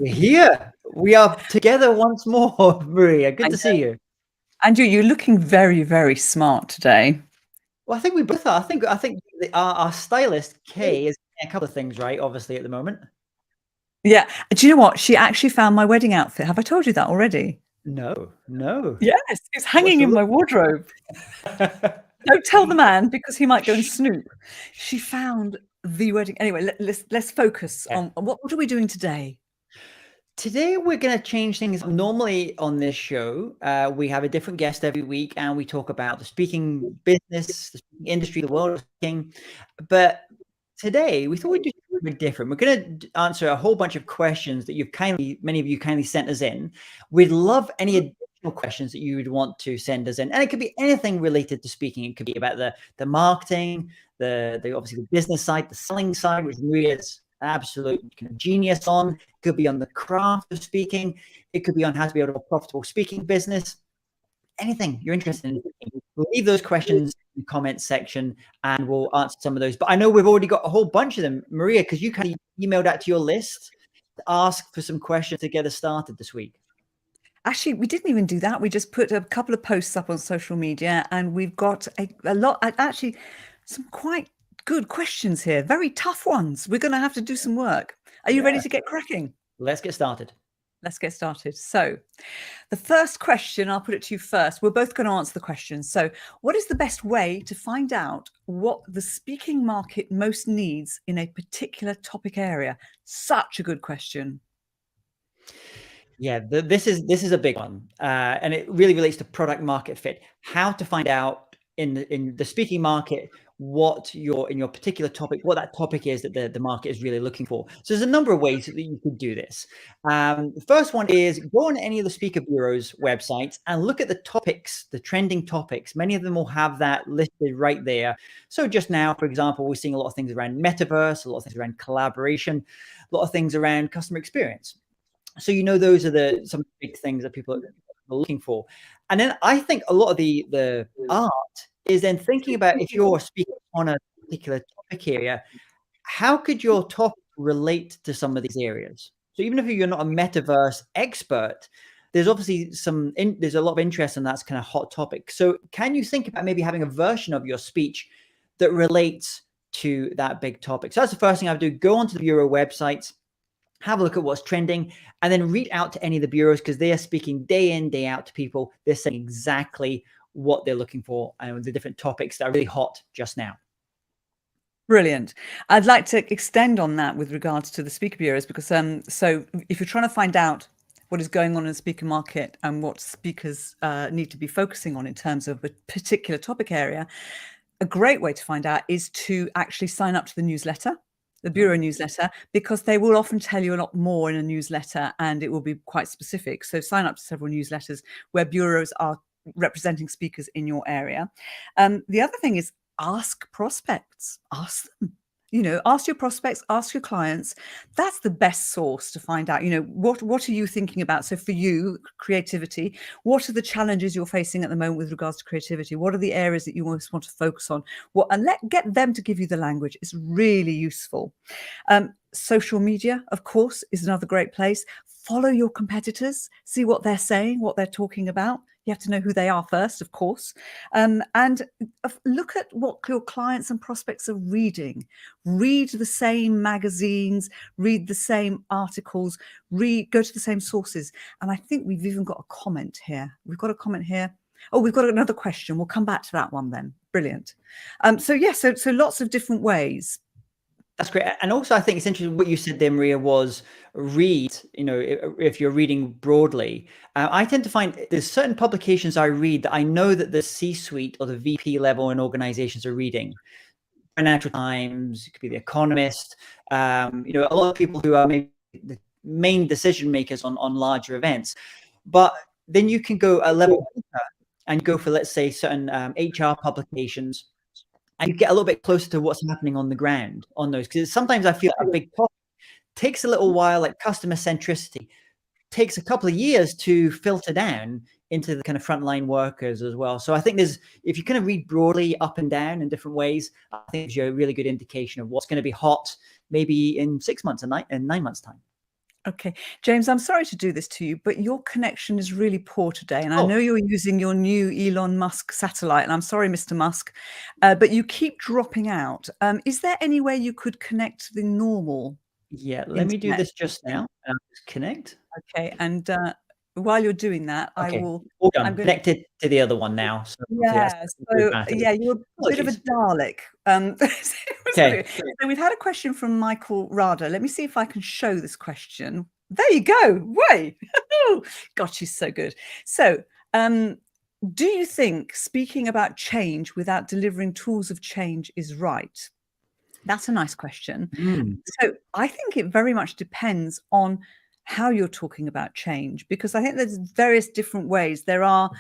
We're here. We are together once more, Maria. Good I to see know. you. Andrew, you're looking very, very smart today. Well, I think we both are. I think our stylist Kay is doing a couple of things right, obviously at the moment. Yeah. Do you know what? She actually found my wedding outfit. Have I told you that already? No. Yes, it's What's hanging the in my look? wardrobe. Don't tell the man because he might go and snoop. She found the wedding. Anyway, let's focus Yeah. on what are we doing today? Today we're going to change things. Normally on this show, we have a different guest every week, and we talk about the speaking business, the speaking industry, the world of speaking. But today we thought we'd do something different. We're going to answer a whole bunch of questions that many of you kindly sent us in. We'd love any additional questions that you would want to send us in, and it could be anything related to speaking. It could be about the marketing, the obviously the business side, the selling side, which Maria's absolute genius on. It could be on the craft of speaking. It could be on how to be able to have a profitable speaking business. Anything you're interested in, we'll leave those questions in the comments section and we'll answer some of those. But I know we've already got a whole bunch of them, Maria, because you kind of emailed out to your list to ask for some questions to get us started this week. Actually, we didn't even do that. We just put a couple of posts up on social media, and we've got a lot. Actually, some quite good questions here. Very tough ones. We're going to have to do some work. Are you ready to get cracking? Let's get started. Let's get started. So the first question, I'll put it to you first. We're both going to answer the question. So what is the best way to find out what the speaking market most needs in a particular topic area? Such a good question. Yeah, this is a big one, and it really relates to product market fit. How to find out in the speaking market what in your particular topic, what that topic is that the market is really looking for. So there's a number of ways that you could do this. The first one is go on any of the speaker bureaus websites and look at the topics, the trending topics. Many of them will have that listed right there. So just now, for example, we're seeing a lot of things around metaverse, a lot of things around collaboration, a lot of things around customer experience. So those are some big things that people are looking for. And then I think a lot of the art is then thinking about, if you're speaking on a particular topic area, how could your topic relate to some of these areas? So even if you're not a metaverse expert, there's obviously there's a lot of interest in that's kind of hot topic. So can you think about maybe having a version of your speech that relates to that big topic? So that's the first thing I would do. Go onto the bureau websites, have a look at what's trending, and then reach out to any of the bureaus, because they are speaking day in, day out to people. They're saying exactly what they're looking for and the different topics that are really hot just now. Brilliant. I'd like to extend on that with regards to the speaker bureaus, because so if you're trying to find out what is going on in the speaker market and what speakers need to be focusing on in terms of a particular topic area, a great way to find out is to actually sign up to the newsletter, the bureau newsletter, because they will often tell you a lot more in a newsletter and it will be quite specific. So sign up to several newsletters where bureaus are representing speakers in your area. The other thing is ask prospects, ask them. Ask your prospects, ask your clients. That's the best source to find out, what are you thinking about? So for you, creativity, what are the challenges you're facing at the moment with regards to creativity? What are the areas that you most want to focus on? And get them to give you the language. It's really useful. Social media, of course, is another great place. Follow your competitors, see what they're saying, what they're talking about. You have to know who they are first, of course, and look at what your clients and prospects are reading. Read the same magazines, read the same articles, go to the same sources. And I think we've even got a comment here. We've got a comment here. Oh, we've got another question. We'll come back to that one then. Brilliant. So lots of different ways. That's great. And also, I think it's interesting what you said there, Maria, was read, if you're reading broadly. I tend to find there's certain publications I read that I know that the C-suite or the VP level in organizations are reading. Financial Times, it could be The Economist, a lot of people who are maybe the main decision makers on larger events. But then you can go a level deeper and go for, let's say, certain HR publications, and you get a little bit closer to what's happening on the ground on those. Because sometimes I feel a big topic takes a little while, like customer centricity, takes a couple of years to filter down into the kind of frontline workers as well. So I think if you kind of read broadly up and down in different ways, I think it gives you a really good indication of what's going to be hot maybe in 6 months and 9 months time. Okay, James, I'm sorry to do this to you, but your connection is really poor today. And I know Oh, you're using your new Elon Musk satellite, and I'm sorry, Mr. Musk, but you keep dropping out. Is there any way you could connect to the normal yeah. Let me do internet this just now. connection? And I'll just connect. Okay, and while you're doing that, Okay, all I'm done. going to, Connected to the other one now. So hopefully that's yeah, good so matters. yeah, you're a bit of a Apologies. Dalek. Okay. So we've had a question from Michael Rada. Let me see if I can show this question. There you go. Way. God, she's so good. So, do you think speaking about change without delivering tools of change is right? That's a nice question. Mm. So I think it very much depends on how you're talking about change, because I think there's various different ways. There are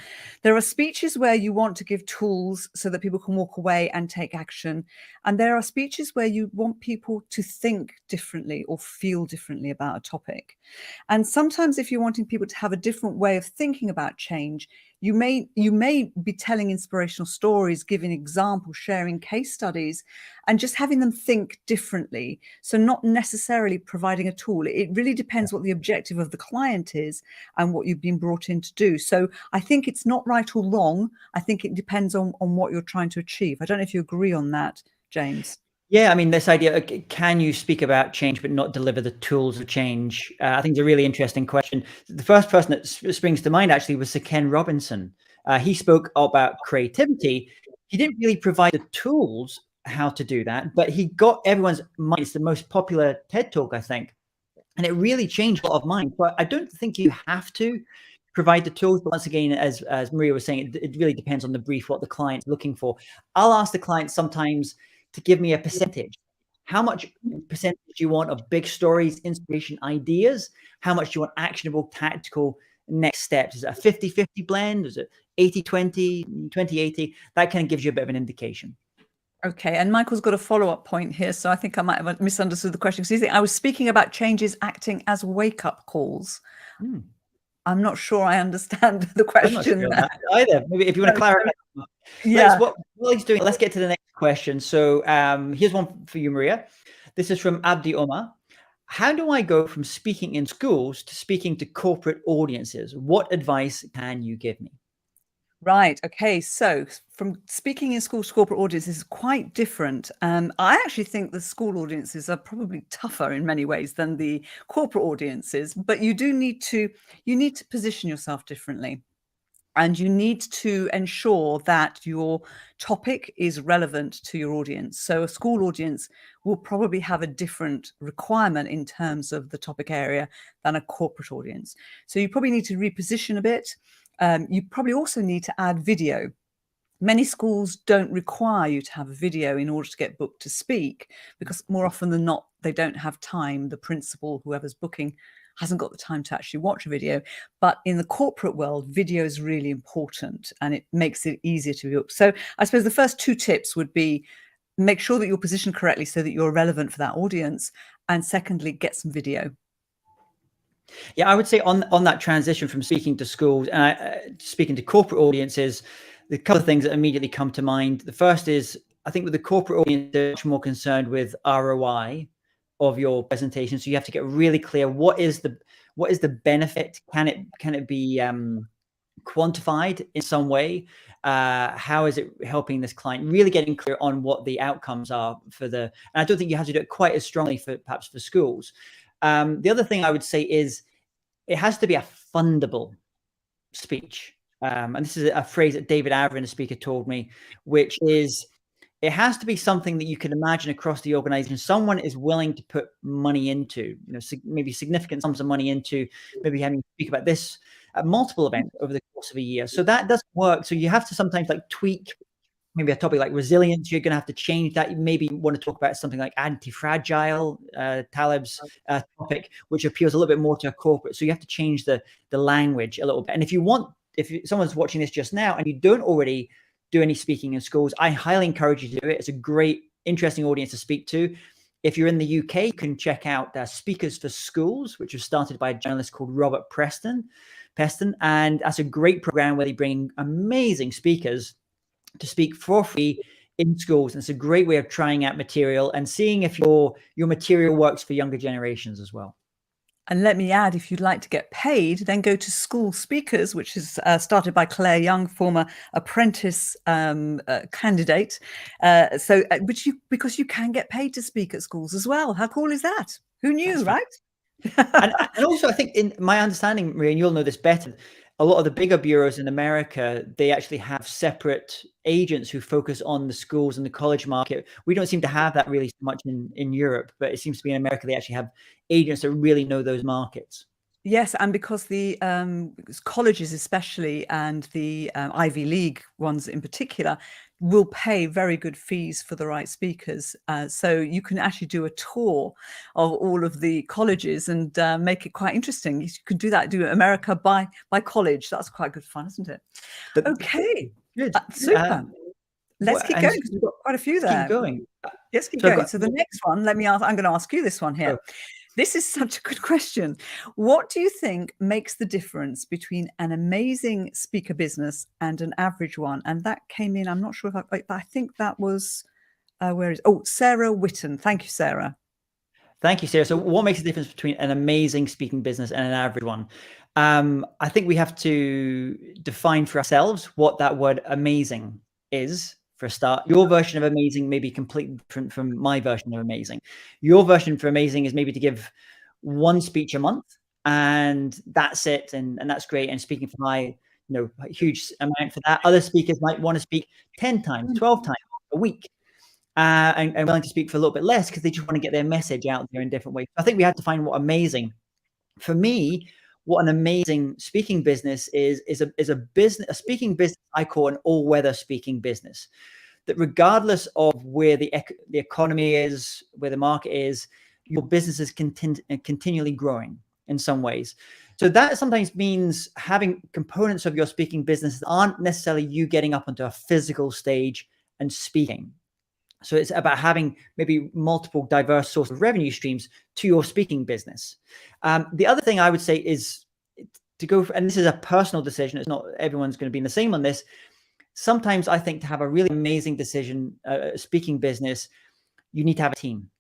speeches where you want to give tools so that people can walk away and take action, and there are speeches where you want people to think differently or feel differently about a topic. And sometimes if you're wanting people to have a different way of thinking about change, you may be telling inspirational stories, giving examples, sharing case studies, and just having them think differently. So not necessarily providing a tool. It really depends what the objective of the client is and what you've been brought in to do. So I think it's not right or wrong. I think it depends on what you're trying to achieve. I don't know if you agree on that, James. Yeah, I mean, this idea, can you speak about change but not deliver the tools of change? I think it's a really interesting question. The first person that springs to mind actually was Sir Ken Robinson. He spoke about creativity. He didn't really provide the tools how to do that, but he got everyone's mind. It's the most popular TED Talk, I think. And it really changed a lot of minds. But I don't think you have to provide the tools. But once again, as Maria was saying, it really depends on the brief, what the client's looking for. I'll ask the client sometimes to give me a percentage. How much percentage do you want of big stories, inspiration, ideas? How much do you want actionable, tactical next steps? Is it a 50-50 blend? Is it 80-20, 20-80? That kind of gives you a bit of an indication. Okay, and Michael's got a follow-up point here, so I think I might have misunderstood the question. So I was speaking about changes acting as wake-up calls. Hmm. I'm not sure I understand the I'm not question sure on there. that either. Maybe if you want to clarify. Yeah. While he's doing it, let's get to the next question. So here's one for you, Maria. This is from Abdi Omar. How do I go from speaking in schools to speaking to corporate audiences? What advice can you give me? Right. Okay. So from speaking in schools to corporate audiences is quite different. I actually think the school audiences are probably tougher in many ways than the corporate audiences, but you need to position yourself differently. And you need to ensure that your topic is relevant to your audience. So a school audience will probably have a different requirement in terms of the topic area than a corporate audience. So you probably need to reposition a bit. You probably also need to add video. Many schools don't require you to have a video in order to get booked to speak, because more often than not, they don't have time. The principal, whoever's booking, hasn't got the time to actually watch a video. But in the corporate world, video is really important and it makes it easier to book. So I suppose the first two tips would be make sure that you're positioned correctly so that you're relevant for that audience. And secondly, get some video. Yeah, I would say on that transition from speaking to schools and speaking to corporate audiences, the couple of things that immediately come to mind. The first is, I think with the corporate audience, they're much more concerned with ROI of your presentation. So you have to get really clear what is the benefit? Can it be quantified in some way? How is it helping this client? Really getting clear on what the outcomes are for the. And I don't think you have to do it quite as strongly for perhaps for schools. The other thing I would say is it has to be a fundable speech. And this is a phrase that David Avrin, a speaker, told me, which is it has to be something that you can imagine across the organization. Someone is willing to put money into, maybe significant sums of money into, maybe having to speak about this at multiple events over the course of a year. So that doesn't work. So you have to sometimes tweak maybe a topic like resilience. You're going to have to change that. You maybe want to talk about something like anti-fragile, Taleb's topic, which appeals a little bit more to a corporate. So you have to change the language a little bit. And if someone's watching this just now and you don't already do any speaking in schools, I highly encourage you to do it. It's a great, interesting audience to speak to. If you're in the UK, you can check out Speakers for Schools, which was started by a journalist called Robert Preston. And that's a great program where they bring amazing speakers to speak for free in schools. And it's a great way of trying out material and seeing if your material works for younger generations as well. And let me add, if you'd like to get paid, then go to School Speakers, which is started by Claire Young, former apprentice candidate. Because you can get paid to speak at schools as well. How cool is that? Who knew, right? And also, I think, in my understanding, Maria, and you'll know this better, a lot of the bigger bureaus in America, they actually have separate agents who focus on the schools and the college market. We don't seem to have that really so much in Europe, but it seems to be in America, they actually have agents that really know those markets. Yes, and because the colleges especially, and the Ivy League ones in particular, will pay very good fees for the right speakers. So you can actually do a tour of all of the colleges and make it quite interesting. You can do that, do America by college. That's quite good fun, isn't it? Okay, Good. super. Let's keep going because we've got quite a few there. Keep going. Let's keep going. So the next one, I'm going to ask you this one here. This is such a good question. What do you think makes the difference between an amazing speaker business and an average one? And that came in, I'm not sure if I think that was, Sarah Whitten. Thank you, Sarah. Thank you, Sarah. So what makes the difference between an amazing speaking business and an average one? I think we have to define for ourselves what that word amazing is. For a start, your version of amazing may be completely different from my version of amazing. Your version for amazing is maybe to give one speech a month, and that's it, and that's great. And speaking for my, huge amount for that. Other speakers might want to speak 10 times, 12 times a week, and willing to speak for a little bit less because they just want to get their message out there in different ways. I think we have to find what amazing. For me, what an amazing speaking business is a speaking business I call an all-weather speaking business. That regardless of where the economy is, where the market is, your business is continually growing in some ways. So that sometimes means having components of your speaking business that aren't necessarily you getting up onto a physical stage and speaking. So it's about having maybe multiple diverse sources of revenue streams to your speaking business. The other thing I would say is to go, and this is a personal decision, it's not everyone's going to be the same on this. Sometimes I think to have a really amazing speaking business, you need to have a team.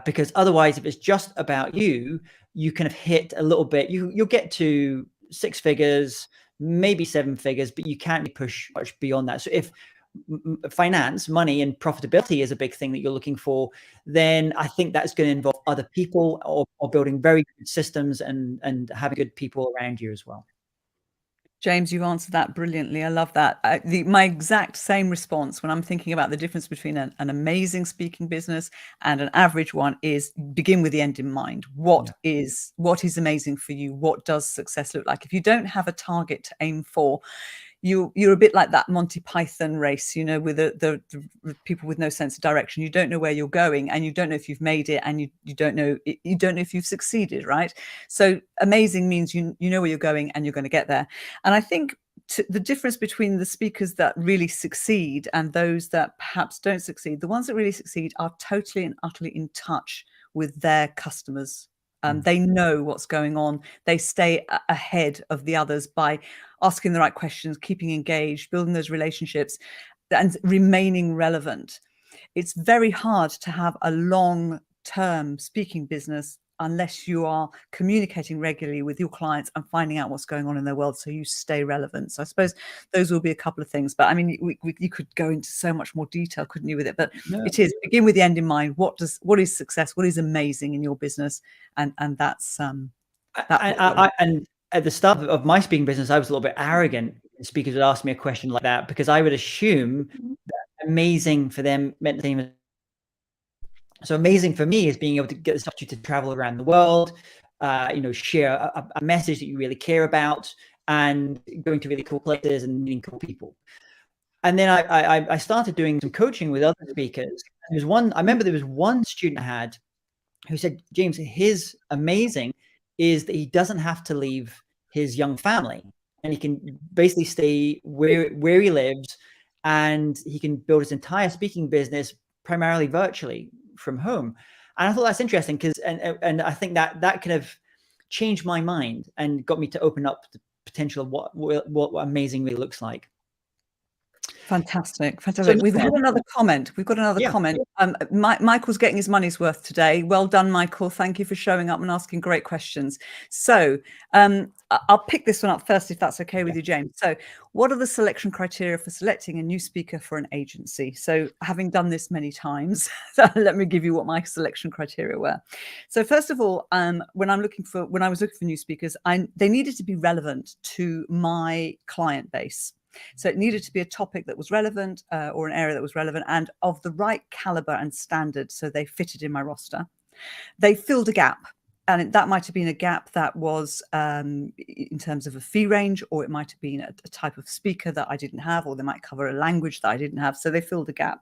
Because otherwise, if it's just about you, you kind of hit a little bit, you'll get to 6 figures, maybe 7 figures, but you can't really push much beyond that. So if finance, money, and profitability is a big thing that you're looking for, then I think that's going to involve other people or building very good systems and having good people around you as well. James, you answered that brilliantly. I love that. My exact same response when I'm thinking about the difference between an amazing speaking business and an average one is begin with the end in mind. What is amazing for you? What does success look like? If you don't have a target to aim for, you're a bit like that Monty Python race, with the people with no sense of direction. You don't know where you're going, and you don't know if you've made it, and you don't know if you've succeeded, right? So amazing means you know where you're going and you're going to get there. And I think the difference between the speakers that really succeed and those that perhaps don't succeed, the ones that really succeed are totally and utterly in touch with their customers. They know what's going on. They stay ahead of the others by asking the right questions, keeping engaged, building those relationships, and remaining relevant. It's very hard to have a long-term speaking business unless you are communicating regularly with your clients and finding out what's going on in their world so you stay relevant. So I suppose those will be a couple of things. But I mean, you could go into so much more detail, couldn't you, with it? But it is begin with the end in mind. What is success? What is amazing in your business? And that's and at the start of my speaking business, I was a little bit arrogant. Speakers would ask me a question like that because I would assume that amazing for them meant the same as. So amazing for me is being able to get this opportunity to travel around the world, share a message that you really care about, and going to really cool places and meeting cool people. And then I started doing some coaching with other speakers. I remember there was one student I had who said, James, his amazing is that he doesn't have to leave his young family, and he can basically stay where he lives, and he can build his entire speaking business primarily virtually from home. And I thought that's interesting because, and I think that kind of changed my mind and got me to open up the potential of what amazing really looks like. Fantastic, So fantastic. We've now, had another comment. We've got another yeah, comment. Michael's getting his money's worth today. Well done, Michael. Thank you for showing up and asking great questions. So I'll pick this one up first, if that's okay with you, James. So what are the selection criteria for selecting a new speaker for an agency? So having done this many times, let me give you what my selection criteria were. So first of all, when I was looking for new speakers, they needed to be relevant to my client base. So it needed to be a topic that was relevant or an area that was relevant and of the right caliber and standard, so they fitted in my roster. They filled a gap, and that might have been a gap that was in terms of a fee range, or it might have been a type of speaker that I didn't have, or they might cover a language that I didn't have. So they filled a gap.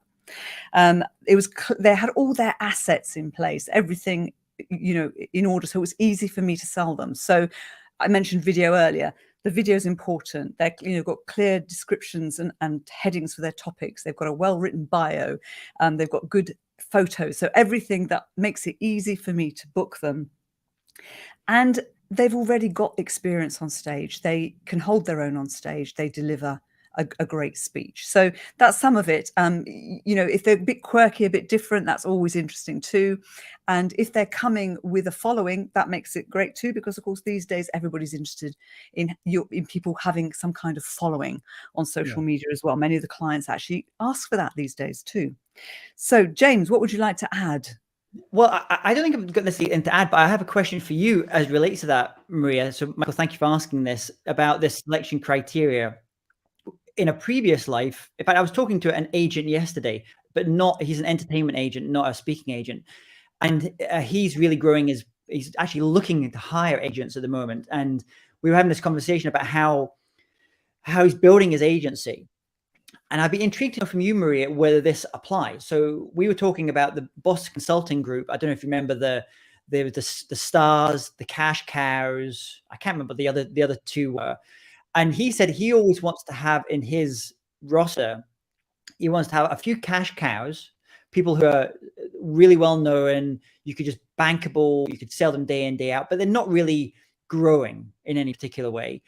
They had all their assets in place, everything, in order, so it was easy for me to sell them. So I mentioned video earlier. The video is important. They've got clear descriptions and headings for their topics. They've got a well-written bio. They've got good photos. So everything that makes it easy for me to book them. And they've already got experience on stage. They can hold their own on stage. They deliver a great speech. So that's some of it. If they're a bit quirky, a bit different, that's always interesting too. And if they're coming with a following, that makes it great too, because of course these days everybody's interested in people having some kind of following on social media as well. Many of the clients actually ask for that these days too. So James, what would you like to add? Well, I don't think I've got anything to add, but I have a question for you as relates to that, Maria. So Michael, thank you for asking this about this selection criteria. In a previous life, in fact, I was talking to an agent yesterday, but he's an entertainment agent, not a speaking agent. And he's really growing he's actually looking to hire agents at the moment. And we were having this conversation about how he's building his agency. And I'd be intrigued to know from you, Maria, whether this applies. So we were talking about the Boss Consulting Group. I don't know if you remember the stars, the cash cows. I can't remember the other two were. And he said he always wants to have in his roster, he wants to have a few cash cows, people who are really well known. You could just bankable, you could sell them day in, day out, but they're not really growing in any particular way.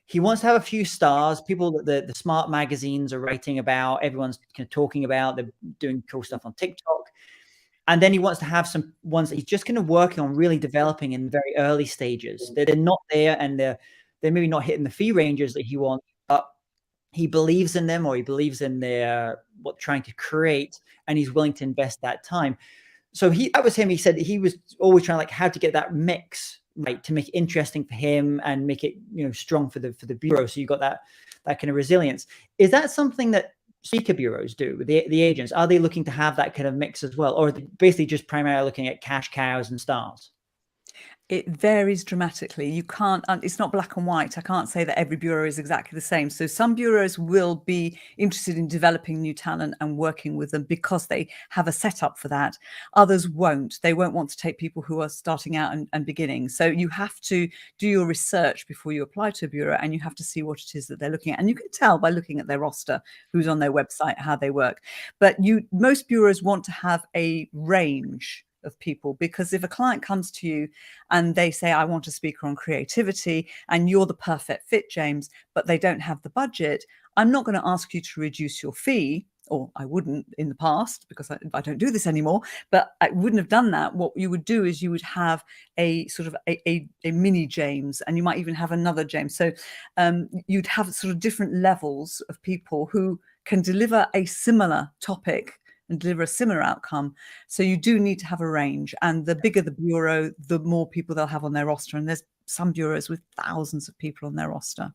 He wants to have a few stars, people that the smart magazines are writing about, everyone's kind of talking about, they're doing cool stuff on TikTok. And then he wants to have some ones that he's just kind of working on really developing in very early stages. They're not there, and they're maybe not hitting the fee ranges that he wants, but he believes in them, or he believes in their what trying to create, and he's willing to invest that time. So that was him. He said he was always trying like how to get that mix right to make it interesting for him and make it strong for the bureau. So you got that kind of resilience. Is that something that speaker bureaus do? The agents, are they looking to have that kind of mix as well, or are they basically just primarily looking at cash cows and stars? It varies dramatically. You can't, it's not black and white. I can't say that every bureau is exactly the same. So some bureaus will be interested in developing new talent and working with them because they have a setup for that. Others won't. They won't want to take people who are starting out and beginning. So you have to do your research before you apply to a bureau, and you have to see what it is that they're looking at. And you can tell by looking at their roster, who's on their website, how they work. But most bureaus want to have a range of people, because if a client comes to you and they say, I want a speaker on creativity, and you're the perfect fit, James, but they don't have the budget, I'm not going to ask you to reduce your fee, or I wouldn't in the past, because I don't do this anymore, but I wouldn't have done that. What you would do is you would have a sort of a mini James, and you might even have another James. So you'd have sort of different levels of people who can deliver a similar topic and deliver a similar outcome. So you do need to have a range, and the bigger the bureau, the more people they'll have on their roster. And there's some bureaus with thousands of people on their roster.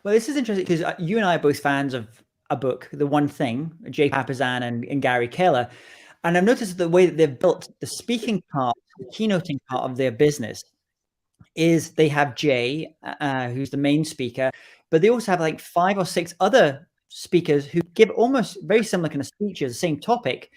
Well, this is interesting because you and I are both fans of a book, The One Thing, Jay Papasan and Gary Keller. And I've noticed the way that they've built the speaking part, the keynoting part of their business is they have Jay, who's the main speaker, but they also have like 5 or 6 other speakers who give almost very similar kind of speeches, the same topic,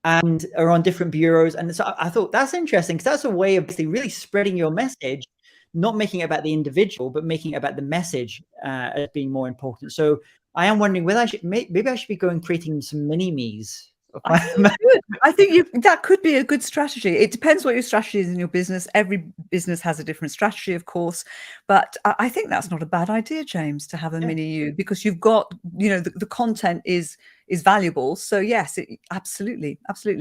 and are on different bureaus. And so I thought that's interesting, because that's a way of basically really spreading your message, not making it about the individual, but making it about the message as being more important. So I am wondering whether maybe I should be creating some mini-me's I think good. I think that could be a good strategy. It depends what your strategy is in your business. Every business has a different strategy, of course, but I think that's not a bad idea, James, to have a Yeah. mini you, because you've got, you know, the content is valuable. So yes, absolutely.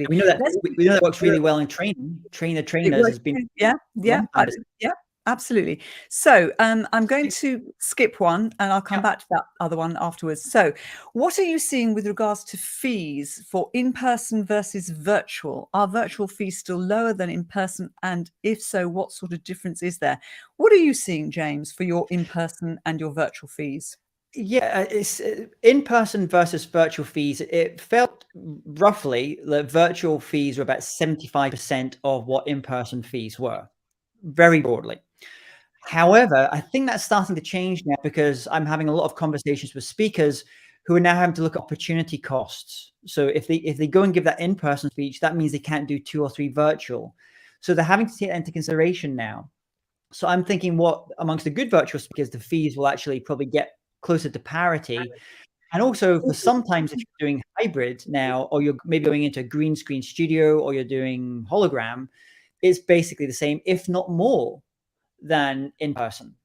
We know that Let's we know that works really well in training. Train the It trainers works. has been Yeah, a yeah, long time. yeah, absolutely. So, I'm going to skip one, and I'll come Yeah. back to that other one afterwards. So, what are you seeing with regards to fees for in-person versus virtual? Are virtual fees still lower than in-person? And if so, what sort of difference is there? What are you seeing, James, for your in-person and your virtual fees? Yeah, it's in-person versus virtual fees. It felt roughly that virtual fees were about 75% of what in-person fees were, very broadly. However, I think that's starting to change now because I'm having a lot of conversations with speakers who are now having to look at opportunity costs. So if they go and give that in-person speech, that means they can't do 2 or 3 virtual. So they're having to take that into consideration now. So I'm thinking what amongst the good virtual speakers, the fees will actually probably get closer to parity. And also for sometimes if you're doing hybrid now, or you're maybe going into a green screen studio or you're doing hologram, it's basically the same, if not more than in person.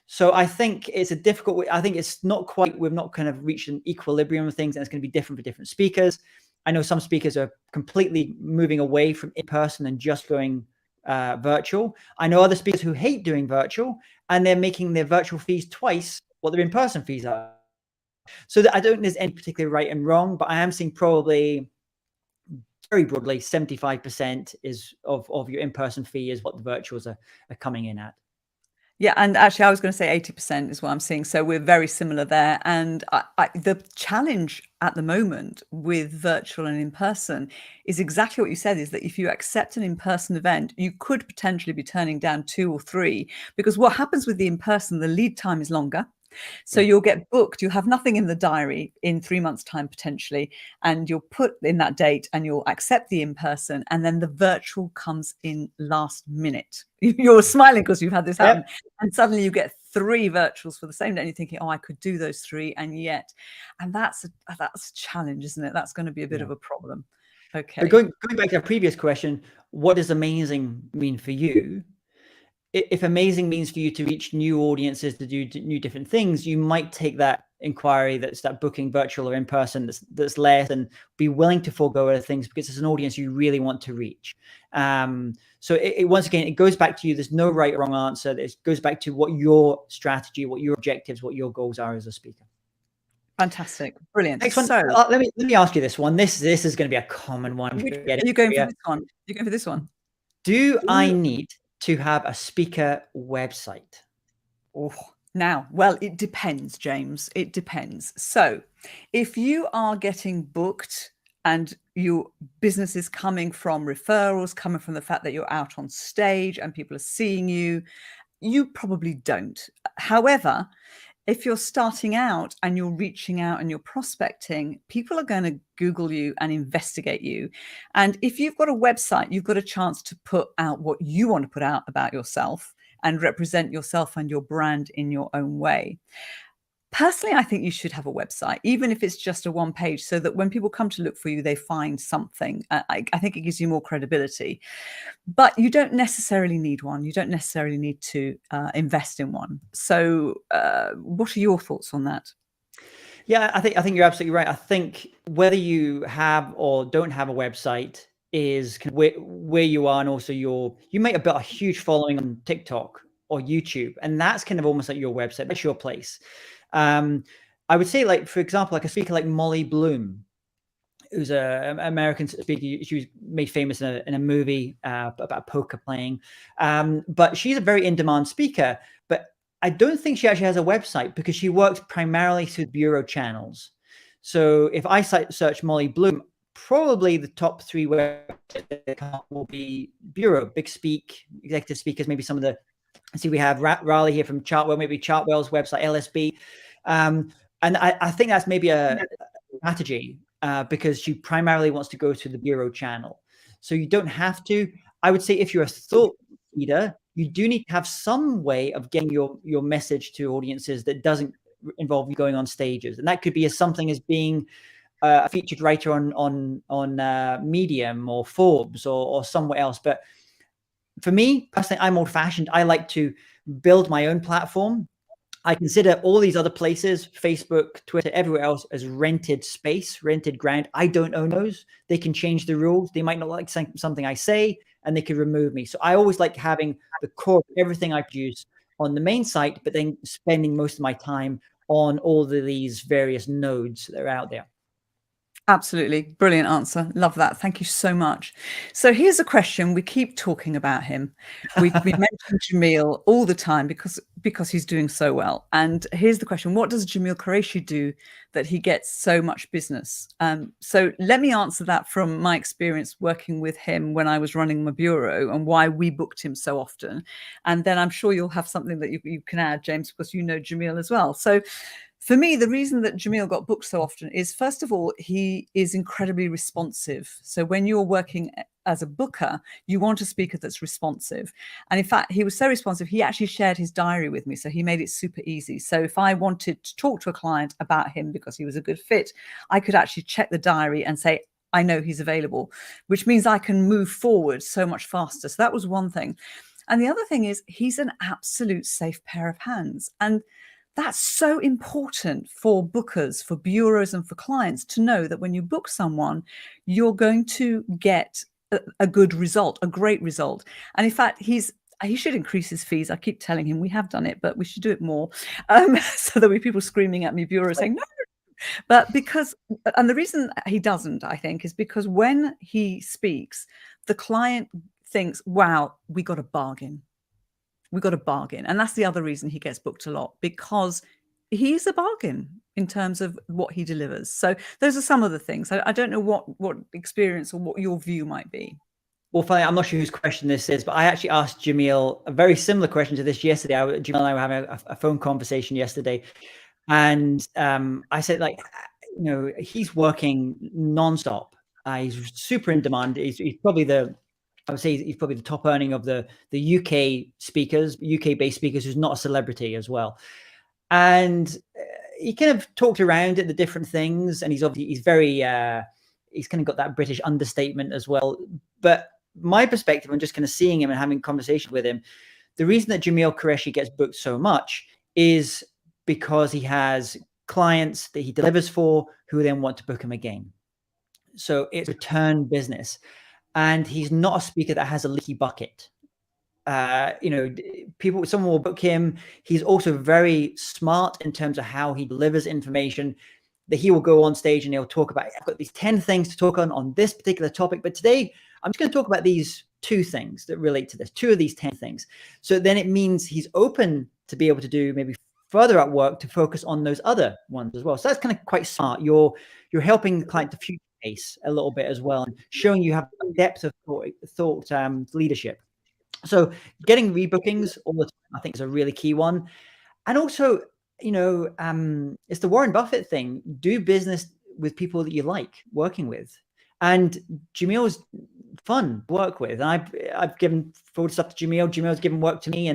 So I think it's a difficult, I think it's not quite, we've not kind of reached an equilibrium of things, and it's going to be different for different speakers. I know some speakers are completely moving away from in person and just going virtual. I know other speakers who hate doing virtual, and they're making their virtual fees twice what their in-person fees are. So that I don't think there's any particular right and wrong, but I am seeing probably very broadly 75% is of your in-person fee is what the virtuals are coming in at. Yeah, and actually, I was going to say 80% is what I'm seeing. So we're very similar there. And the challenge at the moment with virtual and in person is exactly what you said, is that if you accept an in-person event, you could potentially be turning down 2 or 3, because what happens with the in-person, the lead time is longer. So Yeah. you'll get booked, you'll have nothing in the diary in 3 months' time potentially, and you'll put in that date and you'll accept the in-person, and then the virtual comes in last minute. You're smiling because you've had this happen. Yep. And suddenly you get 3 virtuals for the same day, and you're thinking, oh, I could do those 3, and that's a challenge, isn't it? That's going to be a bit Yeah. of a problem. But Okay. going back to our previous question, what does amazing mean for you? If amazing means for you to reach new audiences, to do new different things, you might take that inquiry, that's that booking virtual or in person, that's less, and be willing to forego other things because it's an audience you really want to reach. So once again, it goes back to you. There's no right or wrong answer. It goes back to what your strategy, what your objectives, what your goals are as a speaker. Fantastic. Brilliant. Next one. So Let me ask you this one. This is going to be a common one. are you going for this one? You're going for this one? Do I need to have a speaker website? Oh, now, well, it depends, James. It depends. So, if you are getting booked and your business is coming from referrals, coming from the fact that you're out on stage and people are seeing you, you probably don't. However, if you're starting out and you're reaching out and you're prospecting, people are going to Google you and investigate you. And if you've got a website, you've got a chance to put out what you want to put out about yourself and represent yourself and your brand in your own way. Personally, I think you should have a website, even if it's just a one page, so that when people come to look for you, they find something. I think it gives you more credibility. But you don't necessarily need one. You don't necessarily need to invest in one. So what are your thoughts on that? Yeah, I think you're absolutely right. I think whether you have or don't have a website is kind of where you are, and also you might have built a huge following on TikTok or YouTube, and that's kind of almost like your website. That's your place. I would say, like for example, like a speaker like Molly Bloom, who's an American speaker. She was made famous in a movie about poker playing. But she's a very in-demand speaker. But I don't think she actually has a website because she works primarily through bureau channels. So if I search Molly Bloom, probably the top 3 websites will be bureau, Big Speak, executive speakers, maybe some of the, see, we have Raleigh here from Chartwell, maybe Chartwell's website, LSB. And I think that's maybe a strategy because she primarily wants to go to the bureau channel. So you don't have to. I would say if you're a thought leader, you do need to have some way of getting your message to audiences that doesn't involve you going on stages. And that could be something as being a featured writer on Medium or Forbes or somewhere else. But for me personally, I'm old fashioned. I like to build my own platform. I consider all these other places, Facebook, Twitter, everywhere else, as rented space, rented ground. I don't own those. They can change the rules. They might not like something I say, and they could remove me. So I always like having the core of everything I produce on the main site, but then spending most of my time on all of these various nodes that are out there. Absolutely. Brilliant answer. Love that. Thank you so much. So here's a question. We keep talking about him. We mention Jamil all the time because he's doing so well. And here's the question. What does Jamil Qureshi do that he gets so much business? So let me answer that from my experience working with him when I was running my bureau and why we booked him so often. And then I'm sure you'll have something that you can add, James, because you know Jamil as well. So for me, the reason that Jamil got booked so often is, first of all, he is incredibly responsive. So when you're working as a booker, you want a speaker that's responsive. And in fact, he was so responsive, he actually shared his diary with me. So he made it super easy. So if I wanted to talk to a client about him because he was a good fit, I could actually check the diary and say, I know he's available, which means I can move forward so much faster. So that was one thing. And the other thing is he's an absolute safe pair of hands. And that's so important for bookers, for bureaus, and for clients to know that when you book someone, you're going to get a good result, a great result. And in fact, he should increase his fees. I keep telling him we have done it, but we should do it more. So there'll be people screaming at me, bureaus saying, no. But and the reason he doesn't, I think, is because when he speaks, the client thinks, wow, we got a bargain. We got a bargain. And that's the other reason he gets booked a lot, because he's a bargain in terms of what he delivers. So those are some of the things. I don't know what experience or what your view might be. Well, funny, I'm not sure whose question this is, but I actually asked Jamil a very similar question to this yesterday. Jamil and I were having a phone conversation yesterday. And I said, like, you know, he's working nonstop. He's super in demand. He's probably I would say he's probably the top earning of the UK speakers, UK-based speakers, who's not a celebrity as well. And he kind of talked around at the different things, and he's very he's kind of got that British understatement as well. But my perspective on just kind of seeing him and having conversations with him, the reason that Jamil Qureshi gets booked so much is because he has clients that he delivers for who then want to book him again. So it's return business. And he's not a speaker that has a leaky bucket. You know, someone will book him. He's also very smart in terms of how he delivers information, that he will go on stage and he'll talk about, I've got these 10 things to talk on this particular topic, but today I'm just going to talk about these 2 things that relate to this, 2 of these 10 things. So then it means he's open to be able to do maybe further up work to focus on those other ones as well. So that's kind of quite smart. You're helping the client to future pace a little bit as well, and showing you have depth of thought leadership. So getting rebookings all the time, I think, is a really key one. And also, you know, it's the Warren Buffett thing. Do business with people that you like working with. And Jamil's fun to work with. And I've given forward stuff to Jamil. Jamil's given work to me.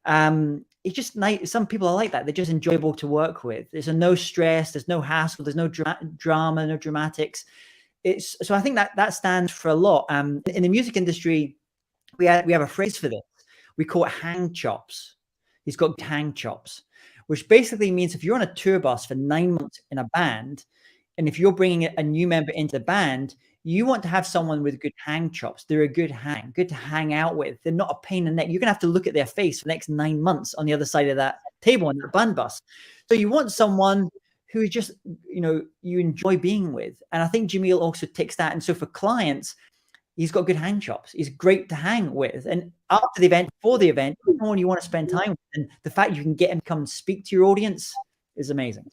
And it's just nice. Some people are like that. They're just enjoyable to work with. There's no stress. There's no hassle. There's no drama, no dramatics. So I think that stands for a lot. In the music industry, we have a phrase for this. We call it hang chops. He's got hang chops, which basically means if you're on a tour bus for 9 months in a band, and if you're bringing a new member into the band, you want to have someone with good hang chops. They're a good to hang out with. They're not a pain in the neck. You're going to have to look at their face for the next 9 months on the other side of that table on the band bus. So you want someone who just, you know, you enjoy being with. And I think Jamil also ticks that. And so for clients, he's got good hang chops. He's great to hang with. And after the event, before the event, someone you want to spend time with. And the fact you can get him to come and speak to your audience is amazing.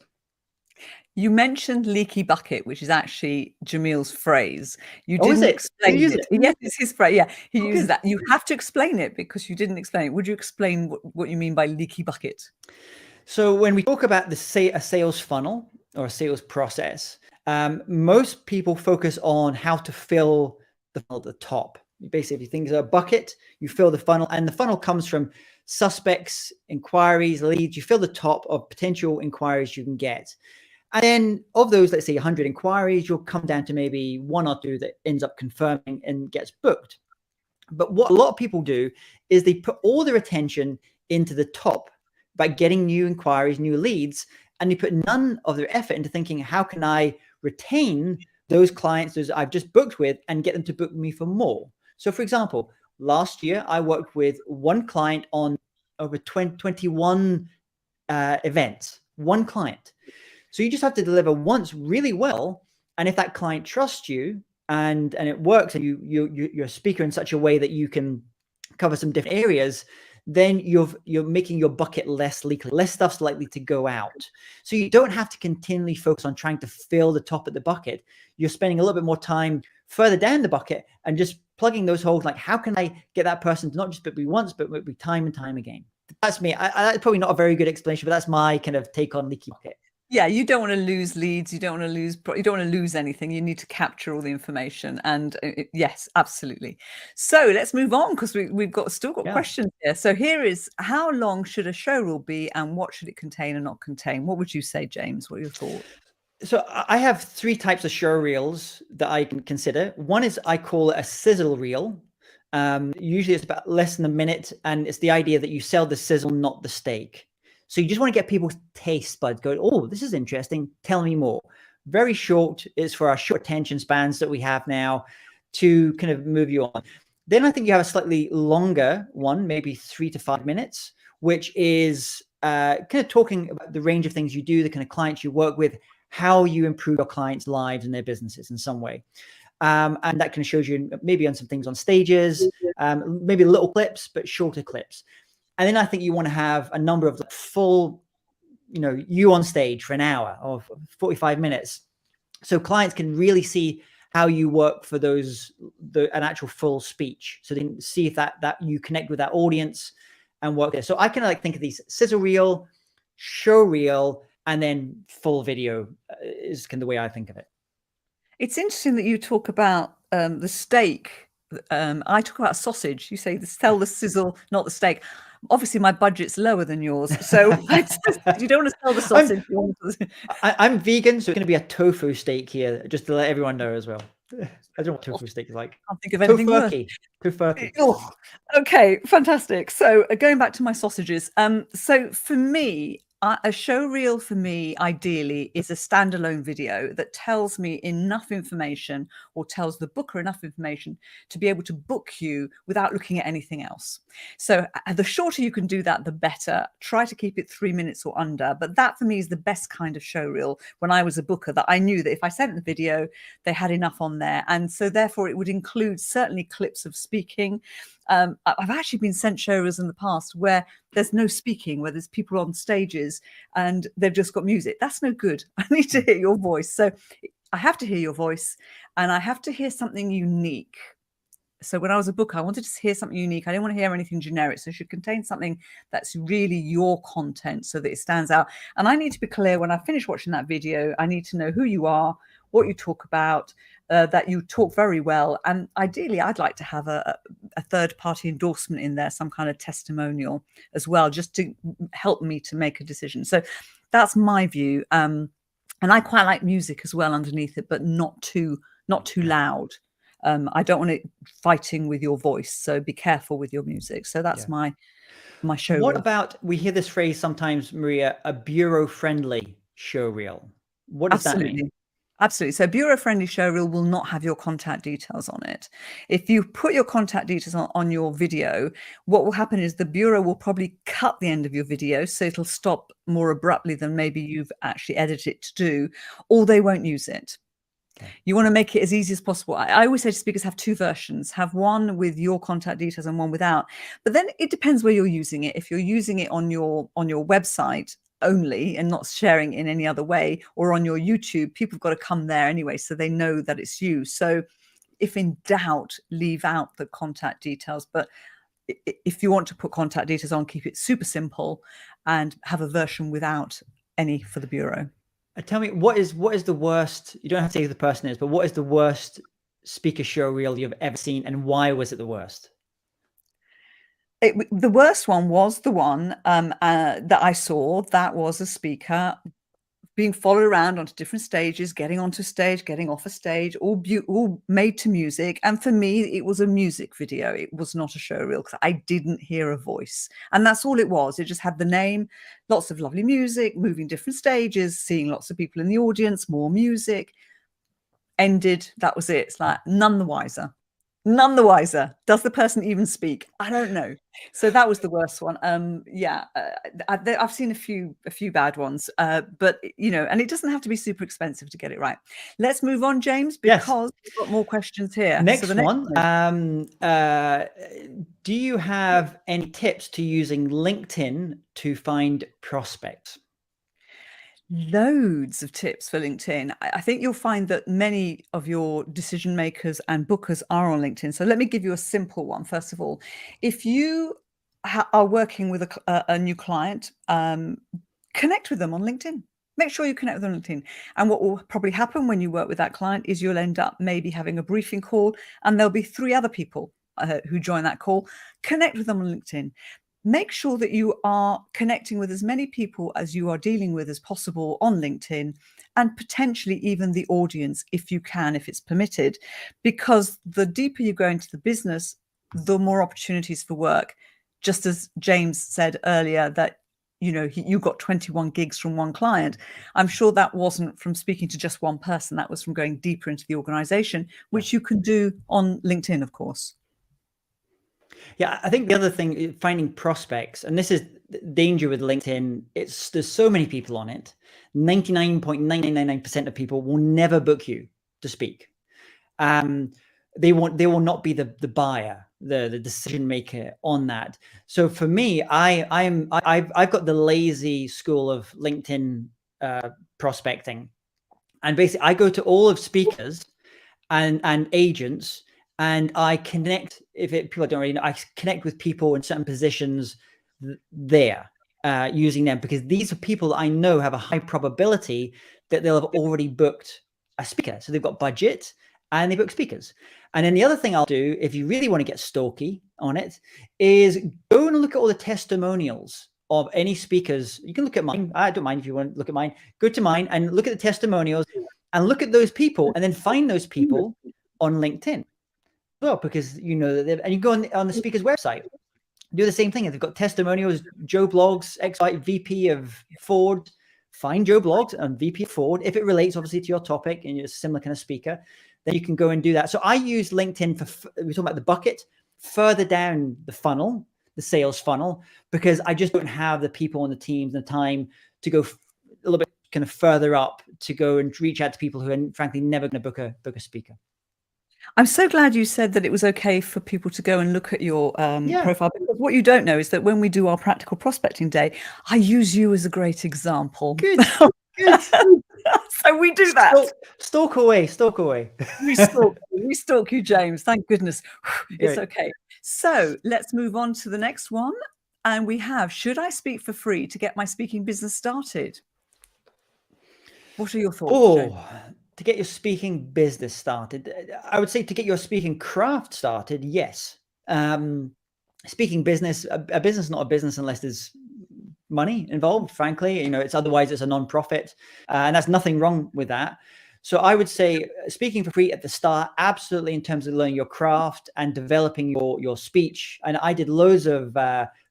You mentioned leaky bucket, which is actually Jamil's phrase. You didn't explain it. Yes, it's his phrase. Yeah, he uses that. You have to explain it because you didn't explain it. Would you explain what you mean by leaky bucket? So when we talk about a sales funnel or a sales process, most people focus on how to fill the funnel at the top. Basically, things are a bucket, you fill the funnel, and the funnel comes from suspects, inquiries, leads. You fill the top of potential inquiries you can get. And then of those, let's say 100 inquiries, you'll come down to maybe one or two that ends up confirming and gets booked. But what a lot of people do is they put all their attention into the top by getting new inquiries, new leads, and they put none of their effort into thinking, how can I retain those clients that I've just booked with and get them to book me for more? So for example, last year, I worked with one client on over 21 events, one client. So you just have to deliver once really well. And if that client trusts you and it works, and you're a speaker in such a way that you can cover some different areas, then you're making your bucket less leaky, less stuff's likely to go out. So you don't have to continually focus on trying to fill the top of the bucket. You're spending a little bit more time further down the bucket and just plugging those holes. Like, how can I get that person to not just book me once, but book me time and time again? That's me. That's probably not a very good explanation, but that's my kind of take on leaky bucket. Yeah, you don't want to lose leads. You don't want to lose anything. You need to capture all the information. And yes, absolutely. So let's move on, because we've still got questions here. So here is, how long should a showreel be, and what should it contain and not contain? What would you say, James? What are your thoughts? So I have three types of show reels that I can consider. One is, I call it a sizzle reel. Usually it's about less than a minute, and it's the idea that you sell the sizzle, not the steak. So you just want to get people's taste buds going, oh, this is interesting, tell me more. Very short. It's for our short attention spans that we have now to kind of move you on. Then I think you have a slightly longer one, maybe 3 to 5 minutes, which is kind of talking about the range of things you do, the kind of clients you work with, how you improve your clients' lives and their businesses in some way. And that kind of shows you maybe on some things on stages, maybe little clips, but shorter clips. And then I think you want to have a number of full, you on stage for an hour or 45 minutes. So clients can really see how you work for an actual full speech. So they can see if that you connect with that audience and work there. So I kind of think of these sizzle reel, show reel, and then full video is kind of the way I think of it. It's interesting that you talk about the steak. I talk about sausage. You say sell the sizzle, not the steak. Obviously, my budget's lower than yours, so you don't want to sell the sausage. I'm vegan, so it's going to be a tofu steak here, just to let everyone know as well. I don't know what tofu steak is like. I can't think of anything worse. Tofurkey. Oh, okay, fantastic. So going back to my sausages. So for me, a show reel for me, ideally, is a standalone video that tells me enough information, or tells the booker enough information to be able to book you without looking at anything else. So the shorter you can do that, the better. Try to keep it 3 minutes or under. But that for me is the best kind of show reel when I was a booker, that I knew that if I sent the video, they had enough on there. And so therefore it would include certainly clips of speaking. I've actually been sent showreels in the past where there's no speaking, where there's people on stages and they've just got music. That's no good. I need to hear your voice. So I have to hear your voice, and I have to hear something unique. So when I was a booker, I wanted to hear something unique. I didn't want to hear anything generic. So it should contain something that's really your content, so that it stands out. And I need to be clear when I finish watching that video. I need to know who you are, what you talk about, that you talk very well. And ideally, I'd like to have a third-party endorsement in there, some kind of testimonial as well, just to help me to make a decision. So that's my view. And I quite like music as well underneath it, but not too loud. I don't want it fighting with your voice, so be careful with your music. So that's my show What reel. about, we hear this phrase sometimes, Maria, a bureau-friendly show reel? What does that mean? Absolutely. So bureau-friendly showreel will not have your contact details on it. If you put your contact details on your video, what will happen is the bureau will probably cut the end of your video, so it'll stop more abruptly than maybe you've actually edited it to do, or they won't use it. Okay. You want to make it as easy as possible. I always say to speakers, have two versions. Have one with your contact details and one without. But then it depends where you're using it. If you're using it on your website only and not sharing in any other way, or on your YouTube, people have got to come there anyway, so they know that it's you. So if in doubt, leave out the contact details. But if you want to put contact details on, keep it super simple and have a version without any for the bureau. Tell me, what is the worst, you don't have to say who the person is, but what is the worst speaker show reel you've ever seen, and why was it the worst? The worst one was the one that I saw. That was a speaker being followed around onto different stages, getting onto stage, getting off a stage, all made to music. And for me, it was a music video. It was not a show reel because I didn't hear a voice. And that's all it was. It just had the name, lots of lovely music, moving different stages, seeing lots of people in the audience, more music. Ended. That was it. It's like none the wiser. None the wiser. Does the person even speak? I don't know. So that was the worst one. I've seen a few bad ones, but and it doesn't have to be super expensive to get it right. Let's move on, James, because we've got more questions here. Next one. Do you have any tips to using LinkedIn to find prospects? Loads of tips for LinkedIn. I think you'll find that many of your decision makers and bookers are on LinkedIn. So let me give you a simple one. First of all, if you are working with a new client, connect with them on LinkedIn. Make sure you connect with them on LinkedIn. And what will probably happen when you work with that client is you'll end up maybe having a briefing call, and there'll be 3 other people who join that call. Connect with them on LinkedIn. Make sure that you are connecting with as many people as you are dealing with as possible on LinkedIn, and potentially even the audience if you can, if it's permitted, because the deeper you go into the business, the more opportunities for work. Just as James said earlier that, you got 21 gigs from one client. I'm sure that wasn't from speaking to just one person. That was from going deeper into the organization, which you can do on LinkedIn, of course. Yeah, I think the other thing, finding prospects, and this is the danger with LinkedIn, there's so many people on it. 99.9999% of people will never book you to speak. They will not be the buyer, the decision maker on that. So for me, I've got the lazy school of LinkedIn prospecting, and basically I go to all of speakers and agents, and I connect. People don't really know, I connect with people in certain positions there using them, because these are people that I know have a high probability that they'll have already booked a speaker. So they've got budget and they book speakers. And then the other thing I'll do, if you really want to get stalky on it, is go and look at all the testimonials of any speakers. You can look at mine. I don't mind if you want to look at mine. Go to mine and look at the testimonials and look at those people, and then find those people on LinkedIn as well, because you know that and you go on the speaker's website, do the same thing. If they've got testimonials, Joe Blogs, VP of Ford, find Joe Blogs and VP of Ford. If it relates obviously to your topic and you're a similar kind of speaker, then you can go and do that. So I use LinkedIn we're talking about the bucket, further down the funnel, the sales funnel, because I just don't have the people and the teams and the time to go a little bit kind of further up to go and reach out to people who are frankly never going to book a speaker. I'm so glad you said that it was okay for people to go and look at your profile, because what you don't know is that when we do our practical prospecting day, I use you as a great example. Good. Good. So we do that. Stalk away. We stalk you, James. Thank goodness. It's okay. So let's move on to the next one. And we have, should I speak for free to get my speaking business started? What are your thoughts, James? To get your speaking business started, I would say to get your speaking craft started, yes. Speaking business, a business is not a business unless there's money involved, frankly. Otherwise it's a non-profit, and that's nothing wrong with that. So I would say speaking for free at the start, absolutely, in terms of learning your craft and developing your speech. And I did loads of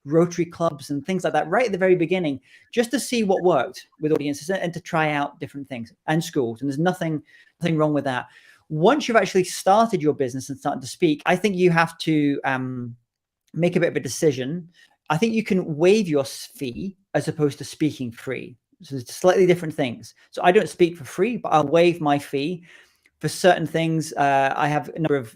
Rotary clubs and things like that right at the very beginning, just to see what worked with audiences and to try out different things, and schools. And there's nothing wrong with that. Once you've actually started your business and started to speak, I think you have to make a bit of a decision. I think you can waive your fee as opposed to speaking free. So it's slightly different things. So I don't speak for free, but I'll waive my fee for certain things. I have a number of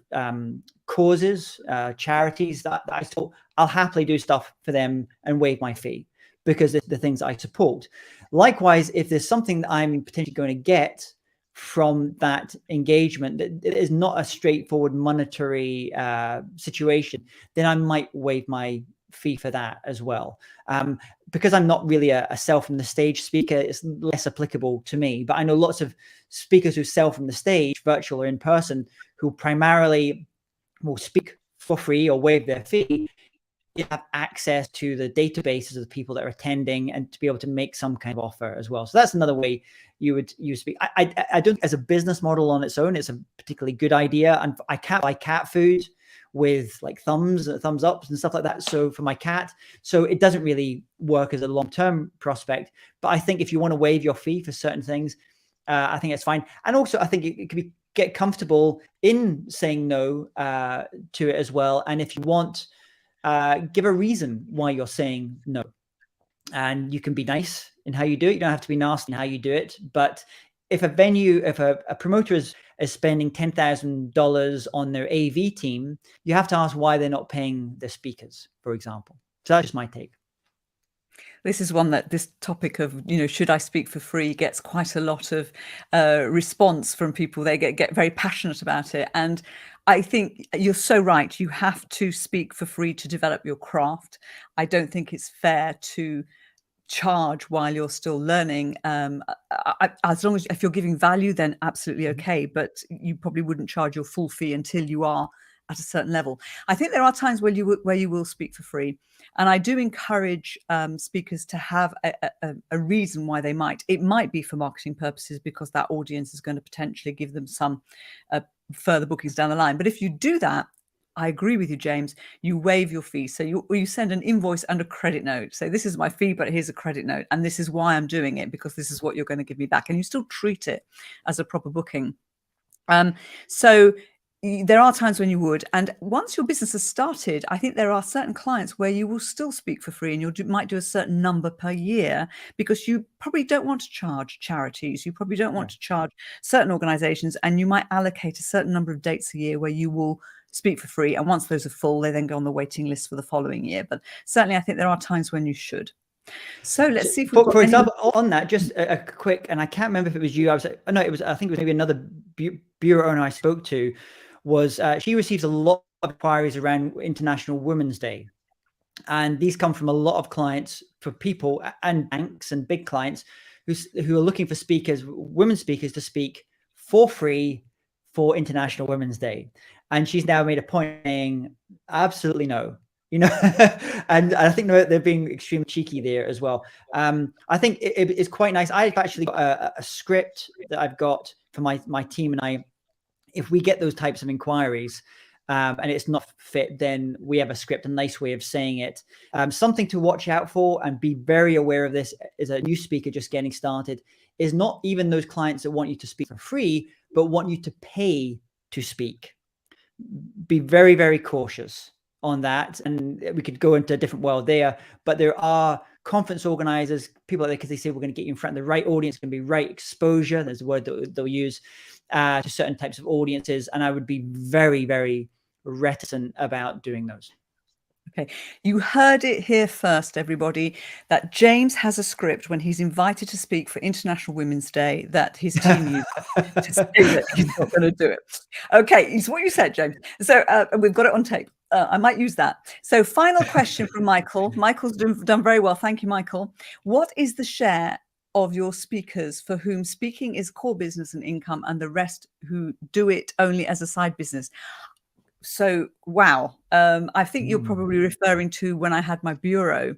causes, charities that I support. I'll happily do stuff for them and waive my fee because it's the things I support. Likewise, if there's something that I'm potentially going to get from that engagement that is not a straightforward monetary situation, then I might waive my fee for that as well. Because I'm not really a sell from the stage speaker, it's less applicable to me. But I know lots of speakers who sell from the stage, virtual or in person, who primarily will speak for free or waive their fee have access to the databases of the people that are attending and to be able to make some kind of offer as well. So that's another way you speak. I don't, as a business model on its own, it's a particularly good idea. And I can't buy cat food with like thumbs ups and stuff like that. So for my cat, so it doesn't really work as a long-term prospect. But I think if you want to waive your fee for certain things, I think it's fine. And also I think it could be get comfortable in saying no to it as well. And if you want, give a reason why you're saying no. And you can be nice in how you do it. You don't have to be nasty in how you do it. But if a venue, if a promoter is spending $10,000 on their AV team, you have to ask why they're not paying their speakers, for example. So that's just my take. This is one that this topic of, should I speak for free gets quite a lot of response from people. They get very passionate about it. And I think you're so right. You have to speak for free to develop your craft. I don't think it's fair to charge while you're still learning. As long as if you're giving value, then absolutely okay. But you probably wouldn't charge your full fee until you are at a certain level. I think there are times where you will speak for free, and I do encourage speakers to have a reason why they might. It might be for marketing purposes because that audience is going to potentially give them some further bookings down the line. But if you do that, I agree with you, James. You waive your fee. So you send an invoice and a credit note. Say, this is my fee, but here's a credit note. And this is why I'm doing it, because this is what you're going to give me back. And you still treat it as a proper booking. So there are times when you would. And once your business has started, I think there are certain clients where you will still speak for free, and you might do a certain number per year because you probably don't want to charge charities. You probably don't want to charge certain organizations, and you might allocate a certain number of dates a year where you will speak for free. And once those are full, they then go on the waiting list for the following year. But certainly, I think there are times when you should. So let's see if we've got for example, on that, just a quick, and I can't remember if it was you. I think it was maybe another bureau owner I spoke to. Was she receives a lot of inquiries around International Women's Day, and these come from a lot of clients, for people and banks and big clients who are looking for speakers, women speakers, to speak for free for International Women's Day. And she's now made a point saying, absolutely no, and I think they're being extremely cheeky there as well. I think it's quite nice. I've actually got a script that I've got for my team and I. If we get those types of inquiries and it's not fit, then we have a script, a nice way of saying it. Something to watch out for and be very aware of this as a new speaker just getting started is not even those clients that want you to speak for free, but want you to pay to speak. Be very, very cautious on that. And we could go into a different world there, but there are conference organizers, people like that, because they say we're going to get you in front of the right audience, going to be right exposure. There's a word that they'll use to certain types of audiences. And I would be very, very reticent about doing those. Okay, you heard it here first, everybody, that James has a script when he's invited to speak for International Women's Day that his team uses to say that he's not going to do it. Okay, it's what you said, James. So we've got it on tape. I might use that. So final question from Michael. Michael's done very well. Thank you, Michael. What is the share of your speakers for whom speaking is core business and income, and the rest who do it only as a side business? So, wow. I think you're probably referring to when I had my bureau,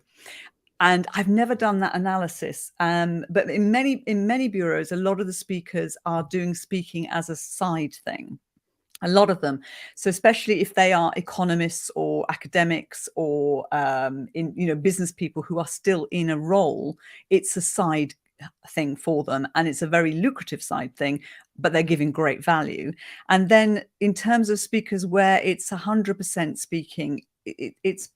and I've never done that analysis. But in many bureaus, a lot of the speakers are doing speaking as a side thing. A lot of them. So especially if they are economists or academics or business people who are still in a role, it's a side thing for them, and it's a very lucrative side thing, but they're giving great value. And then in terms of speakers where it's 100% speaking, it's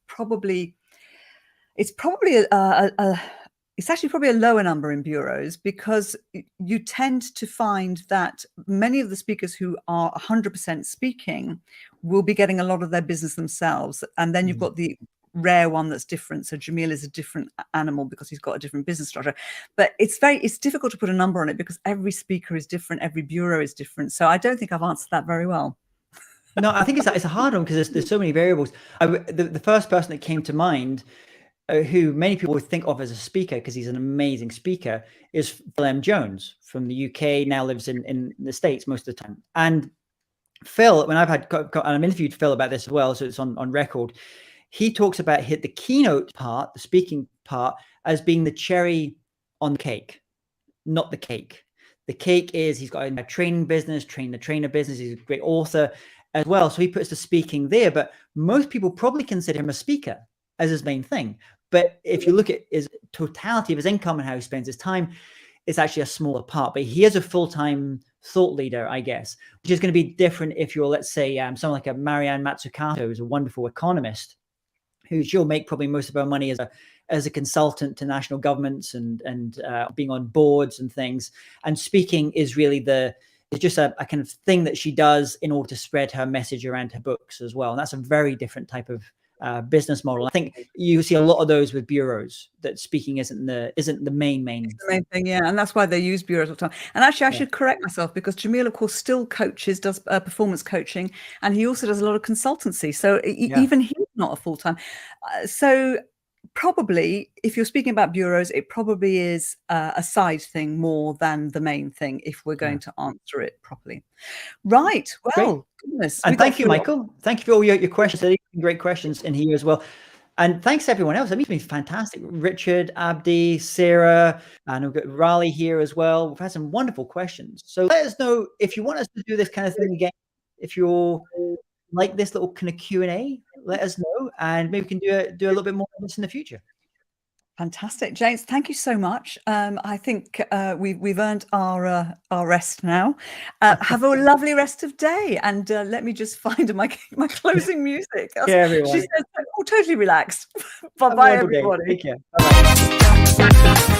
actually probably a lower number in bureaus, because you tend to find that many of the speakers who are 100% speaking will be getting a lot of their business themselves. And then you've got the rare one that's different. So Jamil is a different animal because he's got a different business structure. But it's difficult to put a number on it because every speaker is different, every bureau is different. So I don't think I've answered that very well. No, I think it's a hard one because there's so many variables. The first person that came to mind, who many people would think of as a speaker because he's an amazing speaker, is Phil M. Jones from the UK, now lives in the States most of the time. And Phil, when I've interviewed Phil about this as well, so it's on record, he talks about the keynote part, the speaking part, as being the cherry on the cake, not the cake. The cake is he's got a training business, train the trainer business. He's a great author as well. So he puts the speaking there, but most people probably consider him a speaker as his main thing. But if you look at his totality of his income and how he spends his time, it's actually a smaller part. But he is a full-time thought leader, I guess, which is going to be different if you're, let's say, someone like a Marianne Mazzucato, who's a wonderful economist, who she'll make probably most of her money as a consultant to national governments and being on boards and things. And speaking is really it's just a kind of thing that she does in order to spread her message around her books as well. And that's a very different type of business model. I think you see a lot of those with bureaus, that speaking isn't the main It's the main thing, yeah, and that's why they use bureaus all the time. And actually, I should correct myself, because Jamil, of course, still does performance coaching, and he also does a lot of consultancy. So even he's not a full-time. So probably, if you're speaking about bureaus, it probably is a side thing more than the main thing, if we're going to answer it properly. Right. Well, goodness. And thank you, Michael. Thank you for all your questions. There are great questions in here as well. And thanks to everyone else. I mean, it's been fantastic. Richard, Abdi, Sarah, and we've got Raleigh here as well. We've had some wonderful questions. So let us know if you want us to do this kind of thing again. If you're like this little kind of Q&A, let us know, and maybe we can do a little bit more of this in the future. Fantastic, James. Thank you so much. I think we've earned our rest now. Have a lovely rest of day, and let me just find my closing music. Yeah, everyone. She says, "Oh, totally relaxed." Bye, everybody. Take care. Bye-bye.